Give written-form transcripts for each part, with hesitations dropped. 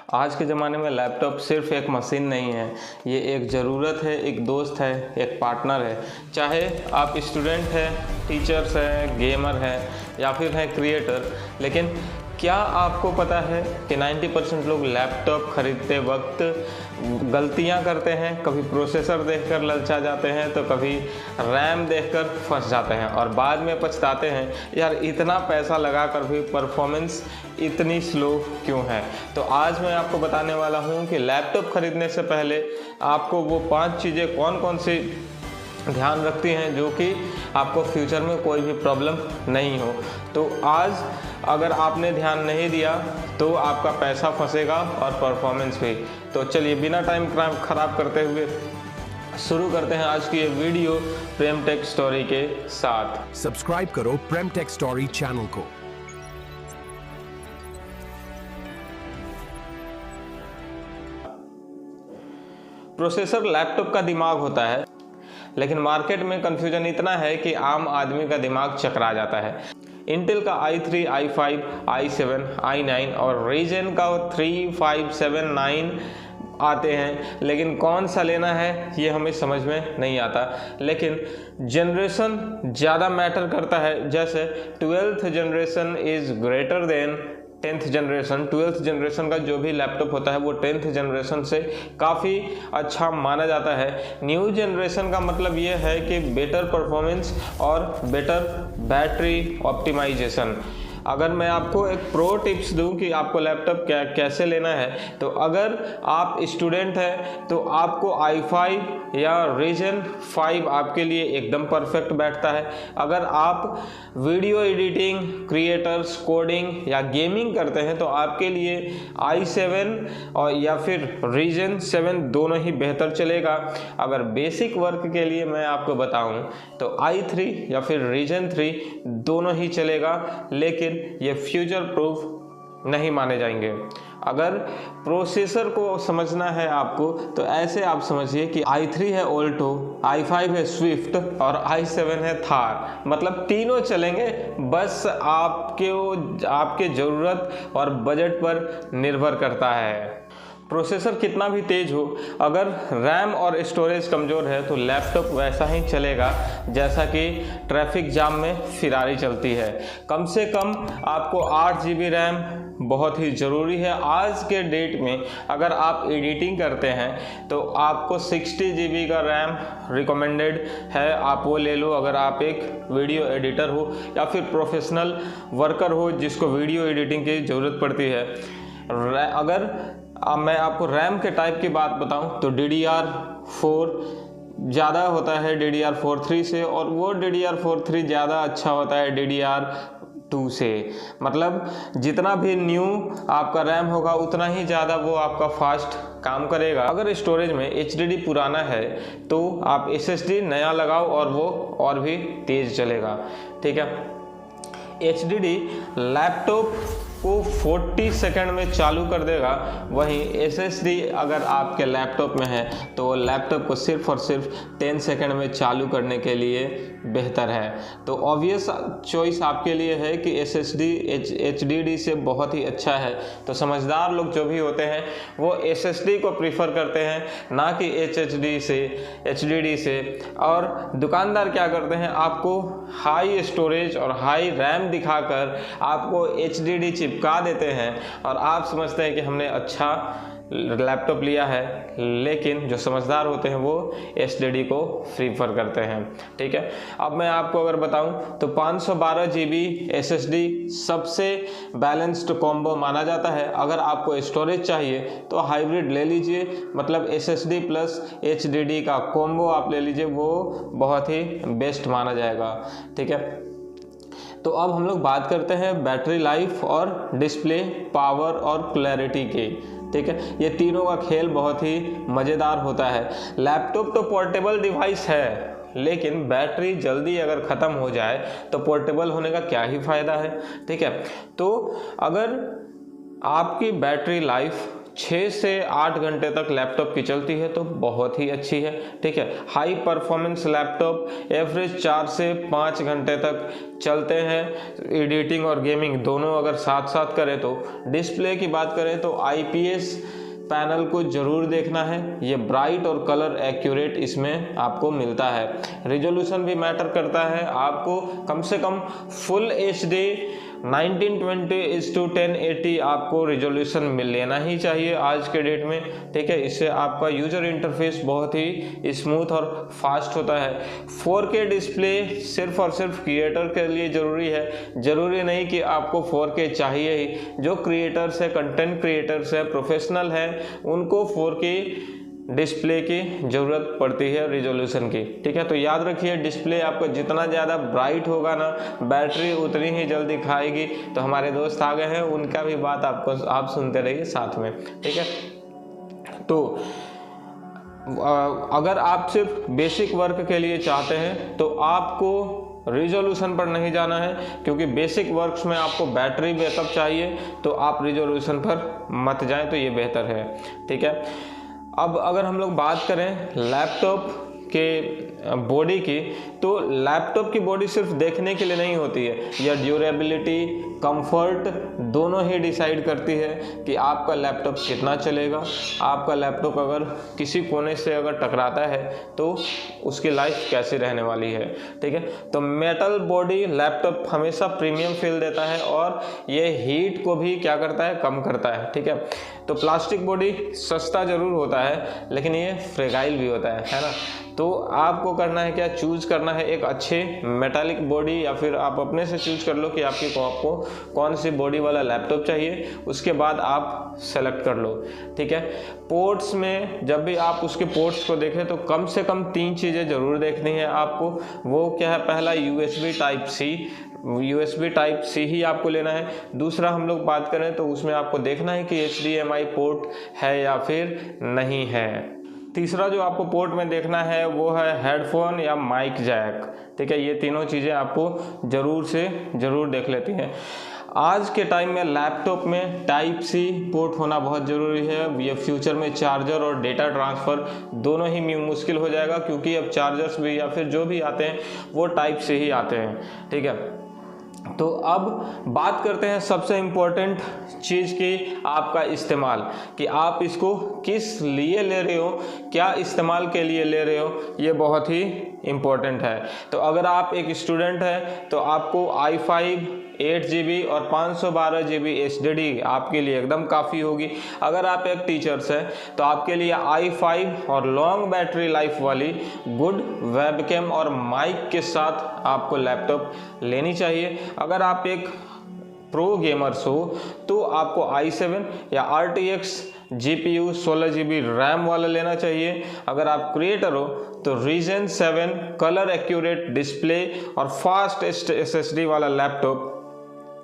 आज के ज़माने में लैपटॉप सिर्फ एक मशीन नहीं है, ये एक ज़रूरत है, एक दोस्त है, एक पार्टनर है। चाहे आप स्टूडेंट हैं, टीचर्स हैं, गेमर हैं या फिर हैं क्रिएटर, लेकिन क्या आपको पता है कि 90% लोग लैपटॉप खरीदते वक्त गलतियां करते हैं। कभी प्रोसेसर देखकर ललचा जाते हैं तो कभी रैम देखकर फंस जाते हैं और बाद में पछताते हैं, यार इतना पैसा लगाकर भी परफॉर्मेंस इतनी स्लो क्यों है। तो आज मैं आपको बताने वाला हूं कि लैपटॉप खरीदने से पहले आपको वो 5 चीज़ें कौन कौन सी ध्यान रखती हैं जो कि आपको फ्यूचर में कोई भी प्रॉब्लम नहीं हो। तो आज अगर आपने ध्यान नहीं दिया तो आपका पैसा फंसेगा और परफॉर्मेंस भी। तो चलिए बिना टाइम ख़राब करते हुए शुरू करते हैं आज की ये वीडियो प्रेम टेक स्टोरी के साथ। सब्सक्राइब करो प्रेम टेक स्टोरी चैनल को। प्रोसेसर लैपटॉप का दिमाग होता है, लेकिन मार्केट में कंफ्यूजन इतना है कि आम आदमी का दिमाग चकरा जाता है। इंटेल का i3, i5, i7, i9 और Ryzen का 3, 5, 7, 9 आते हैं, लेकिन कौन सा लेना है ये हमें समझ में नहीं आता। लेकिन जनरेशन ज़्यादा मैटर करता है। जैसे 12th generation is greater than 10th generation. 12th generation का जो भी लैपटॉप होता है वो 10th जनरेशन से काफ़ी अच्छा माना जाता है। न्यू जनरेशन का मतलब ये है कि बेटर परफॉर्मेंस और बेटर बैटरी ऑप्टिमाइजेशन। अगर मैं आपको एक प्रो टिप्स दूं कि आपको लैपटॉप कैसे लेना है, तो अगर आप स्टूडेंट हैं तो आपको i5 या Ryzen 5 आपके लिए एकदम परफेक्ट बैठता है। अगर आप वीडियो एडिटिंग, क्रिएटर्स, कोडिंग या गेमिंग करते हैं तो आपके लिए i7 और या फिर Ryzen 7 दोनों ही बेहतर चलेगा। अगर बेसिक वर्क के लिए मैं आपको बताऊं तो i3 या फिर Ryzen 3 दोनों ही चलेगा, लेकिन ये फ्यूचर प्रूफ नहीं माने जाएंगे। अगर प्रोसेसर को समझना है आपको तो ऐसे आप समझिए कि i3 है ऑल्टो, i5 है स्विफ्ट और i7 है थार। मतलब तीनों चलेंगे, बस आपके ज़रूरत और बजट पर निर्भर करता है। प्रोसेसर कितना भी तेज़ हो, अगर रैम और स्टोरेज कमज़ोर है तो लैपटॉप वैसा ही चलेगा जैसा कि ट्रैफिक जाम में फिरारी चलती है। कम से कम आपको 8 GB रैम बहुत ही ज़रूरी है। आज के डेट में अगर आप एडिटिंग करते हैं तो आपको 60 GB का रैम रिकमेंडेड है, आप वो ले लो अगर आप एक वीडियो एडिटर हो या फिर प्रोफेशनल वर्कर हो जिसको वीडियो एडिटिंग की ज़रूरत पड़ती है। अगर मैं आपको रैम के टाइप की बात बताऊं तो DDR4 ज़्यादा होता है DDR4 से, और वो DDR4 ज़्यादा अच्छा होता है DDR2 से। मतलब जितना भी न्यू आपका रैम होगा उतना ही ज़्यादा वो आपका फास्ट काम करेगा। अगर स्टोरेज में HDD पुराना है तो आप SSD नया लगाओ और वो और भी तेज़ चलेगा। ठीक है, HDD लैपटॉप को 40 सेकंड में चालू कर देगा, वहीं SSD अगर आपके लैपटॉप में है तो लैपटॉप को सिर्फ और सिर्फ 10 सेकंड में चालू करने के लिए बेहतर है। तो ऑब्वियस चॉइस आपके लिए है कि SSD HDD से बहुत ही अच्छा है। तो समझदार लोग जो भी होते हैं वो SSD को प्रीफर करते हैं, ना कि HDD से। और दुकानदार क्या करते हैं, आपको हाई स्टोरेज और हाई रैम दिखाकर आपको HDD चिपका देते हैं और आप समझते हैं कि हमने अच्छा लैपटॉप लिया है, लेकिन जो समझदार होते हैं वो HDD को प्रीफर करते हैं। ठीक है, अब मैं आपको अगर बताऊं तो 512 GB SSD सबसे बैलेंस्ड कॉम्बो माना जाता है। अगर आपको स्टोरेज चाहिए तो हाइब्रिड ले लीजिए, मतलब SSD प्लस HDD का कॉम्बो आप ले लीजिए, वो बहुत ही बेस्ट माना जाएगा। ठीक है, तो अब हम लोग बात करते हैं बैटरी लाइफ और डिस्प्ले पावर और क्लैरिटी की। ठीक है, ये तीनों का खेल बहुत ही मज़ेदार होता है। लैपटॉप तो पोर्टेबल डिवाइस है, लेकिन बैटरी जल्दी अगर ख़त्म हो जाए तो पोर्टेबल होने का क्या ही फ़ायदा है। ठीक है, तो अगर आपकी बैटरी लाइफ 6 से 8 घंटे तक लैपटॉप की चलती है तो बहुत ही अच्छी है। ठीक है, हाई परफॉर्मेंस लैपटॉप एवरेज 4 से 5 घंटे तक चलते हैं। एडिटिंग और गेमिंग दोनों अगर साथ साथ करें तो डिस्प्ले की बात करें तो IPS पैनल को जरूर देखना है, ये ब्राइट और कलर एक्यूरेट इसमें आपको मिलता है। रिजोल्यूशन भी मैटर करता है, आपको कम से कम फुल HD 1920:1080 आपको रिजोल्यूशन मिल लेना ही चाहिए आज के डेट में। ठीक है, इससे आपका यूजर इंटरफेस बहुत ही स्मूथ और फास्ट होता है। 4K डिस्प्ले सिर्फ और सिर्फ क्रिएटर के लिए ज़रूरी है, ज़रूरी नहीं कि आपको 4K चाहिए ही। जो क्रिएटर्स है, कंटेंट क्रिएटर्स है, प्रोफेशनल है, उनको 4K डिस्प्ले की ज़रूरत पड़ती है रिजोल्यूशन की। ठीक है, तो याद रखिए डिस्प्ले आपका जितना ज़्यादा ब्राइट होगा ना, बैटरी उतनी ही जल्दी खाएगी। तो हमारे दोस्त आ गए हैं, उनका भी बात आप सुनते रहिए साथ में। ठीक है, तो अगर आप सिर्फ बेसिक वर्क के लिए चाहते हैं तो आपको रिजोल्यूशन पर नहीं जाना है, क्योंकि बेसिक वर्क्स में आपको बैटरी बैकअप चाहिए, तो आप रिजोल्यूशन पर मत जाएं, तो ये बेहतर है। ठीक है, अब अगर हम लोग बात करें लैपटॉप के बॉडी की, तो लैपटॉप की बॉडी सिर्फ देखने के लिए नहीं होती है, यह ड्यूरेबिलिटी, कंफर्ट दोनों ही डिसाइड करती है कि आपका लैपटॉप कितना चलेगा। आपका लैपटॉप अगर किसी कोने से अगर टकराता है तो उसकी लाइफ कैसी रहने वाली है। ठीक है, तो मेटल बॉडी लैपटॉप हमेशा प्रीमियम फील देता है और ये हीट को भी क्या करता है, कम करता है। ठीक है, तो प्लास्टिक बॉडी सस्ता जरूर होता है लेकिन ये फ्रेगाइल भी होता है ना। तो आपको करना है क्या, चूज करना है एक अच्छे मेटालिक बॉडी, या फिर आप अपने से चूज कर लो कि आपको कौन सी बॉडी वाला लैपटॉप चाहिए, उसके बाद आप सेलेक्ट कर लो। ठीक है, पोर्ट्स में जब भी आप उसके पोर्ट्स को देखें तो कम से कम 3 चीज़ें ज़रूर देखनी है आपको। वो क्या है, पहला USB टाइप C ही आपको लेना है। दूसरा हम लोग बात करें तो उसमें आपको देखना है कि HDMI पोर्ट है या फिर नहीं है। तीसरा जो आपको पोर्ट में देखना है वो है हेडफोन या माइक जैक। ठीक है, ये तीनों चीज़ें आपको ज़रूर से ज़रूर देख लेती हैं। आज के टाइम में लैपटॉप में टाइप C पोर्ट होना बहुत ज़रूरी है। ये फ्यूचर में चार्जर और डेटा ट्रांसफ़र दोनों ही मुश्किल हो जाएगा, क्योंकि अब चार्जर्स भी या फिर जो भी आते हैं वो टाइप C ही आते हैं। ठीक है, तो अब बात करते हैं सबसे इम्पोर्टेंट चीज़ की, आपका इस्तेमाल, कि आप इसको किस लिए ले रहे हो, क्या इस्तेमाल के लिए ले रहे हो, ये बहुत ही इम्पोर्टेंट है। तो अगर आप एक स्टूडेंट हैं तो आपको i5 8GB और 512GB SSD आपके लिए एकदम काफ़ी होगी। अगर आप एक टीचर्स हैं तो आपके लिए i5 और लॉन्ग बैटरी लाइफ वाली गुड वेबकैम और माइक के साथ आपको लैपटॉप लेनी चाहिए। अगर आप एक प्रो गेमर्स हो तो आपको i7 या RTX GPU 16GB रैम वाला लेना चाहिए। अगर आप क्रिएटर हो तो Ryzen 7 कलर एक्यूरेट डिस्प्ले और फास्ट SSD वाला लैपटॉप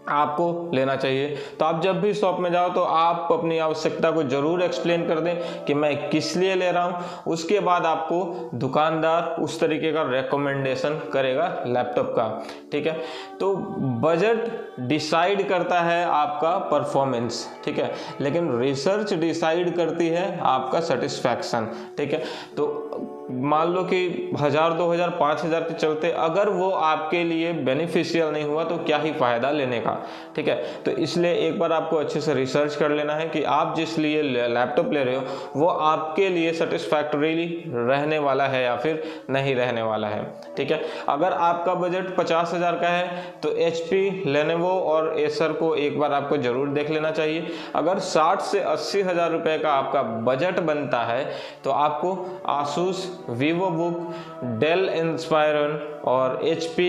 आपको लेना चाहिए। तो आप जब भी शॉप में जाओ तो आप अपनी आवश्यकता को ज़रूर एक्सप्लेन कर दें कि मैं किस लिए ले रहा हूँ। उसके बाद आपको दुकानदार उस तरीके का रेकमेंडेशन करेगा लैपटॉप का। ठीक है, तो बजट डिसाइड करता है आपका परफॉर्मेंस। ठीक है, लेकिन रिसर्च डिसाइड करती है आपका सेटिस्फैक्शन। ठीक है, तो मान लो कि 1000, 2000, 5000 के चलते अगर वो आपके लिए बेनिफिशियल नहीं हुआ तो क्या ही फ़ायदा लेने का। ठीक है, तो इसलिए एक बार आपको अच्छे से रिसर्च कर लेना है कि आप जिस लिए लैपटॉप ले रहे हो वो आपके लिए सेटिस्फैक्टरीली रहने वाला है या फिर नहीं रहने वाला है। ठीक है, अगर आपका बजट 50,000 का है तो HP, लेनोवो और एसर को एक बार आपको ज़रूर देख लेना चाहिए। अगर 60 से 80 हज़ार रुपये का आपका बजट बनता है तो आपको आसूस, वीवोबुक, डेल इंस्पायरन और HP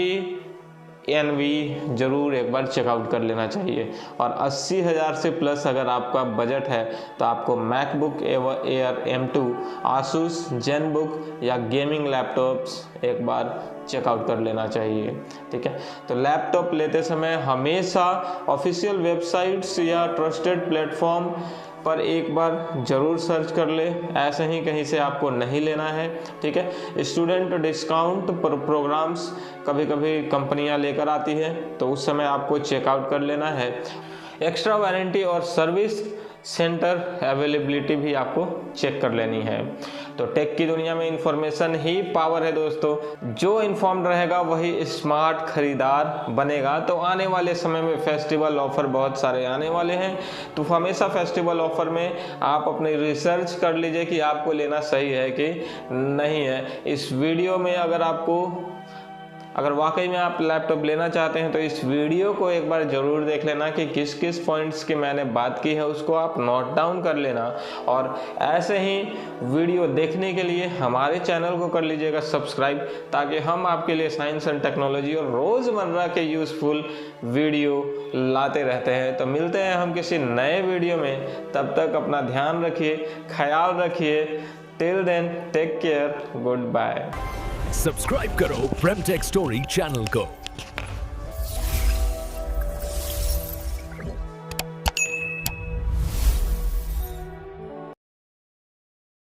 NV जरूर एक बार चेकआउट कर लेना चाहिए। और 80,000 से प्लस अगर आपका बजट है तो आपको MacBook air M2, Asus Zenbook या गेमिंग लैपटॉप्स एक बार चेकआउट कर लेना चाहिए। ठीक है, तो लैपटॉप लेते समय हमेशा ऑफिशियल वेबसाइट्स या ट्रस्टेड प्लेटफॉर्म पर एक बार ज़रूर सर्च कर ले, ऐसे ही कहीं से आपको नहीं लेना है। ठीक है, स्टूडेंट डिस्काउंट प्रोग्राम्स कभी कभी कंपनियां लेकर आती है तो उस समय आपको चेकआउट कर लेना है। एक्स्ट्रा वारंटी और सर्विस सेंटर अवेलेबिलिटी भी आपको चेक कर लेनी है। तो टेक की दुनिया में इंफॉर्मेशन ही पावर है दोस्तों। जो इन्फॉर्म्ड रहेगा वही स्मार्ट खरीदार बनेगा। तो आने वाले समय में फेस्टिवल ऑफर बहुत सारे आने वाले हैं, तो हमेशा फेस्टिवल ऑफर में आप अपनी रिसर्च कर लीजिए कि आपको लेना सही है कि नहीं है। इस वीडियो में अगर वाकई में आप लैपटॉप लेना चाहते हैं तो इस वीडियो को एक बार ज़रूर देख लेना कि किस किस पॉइंट्स की मैंने बात की है उसको आप नोट डाउन कर लेना। और ऐसे ही वीडियो देखने के लिए हमारे चैनल को कर लीजिएगा सब्सक्राइब, ताकि हम आपके लिए साइंस एंड टेक्नोलॉजी और रोज़मर्रा के यूज़फुल वीडियो लाते रहते हैं। तो मिलते हैं हम किसी नए वीडियो में, तब तक अपना ध्यान रखिए, ख्याल रखिए। Till then take care, goodbye. Subscribe करो प्रेमटेक स्टोरी चैनल को।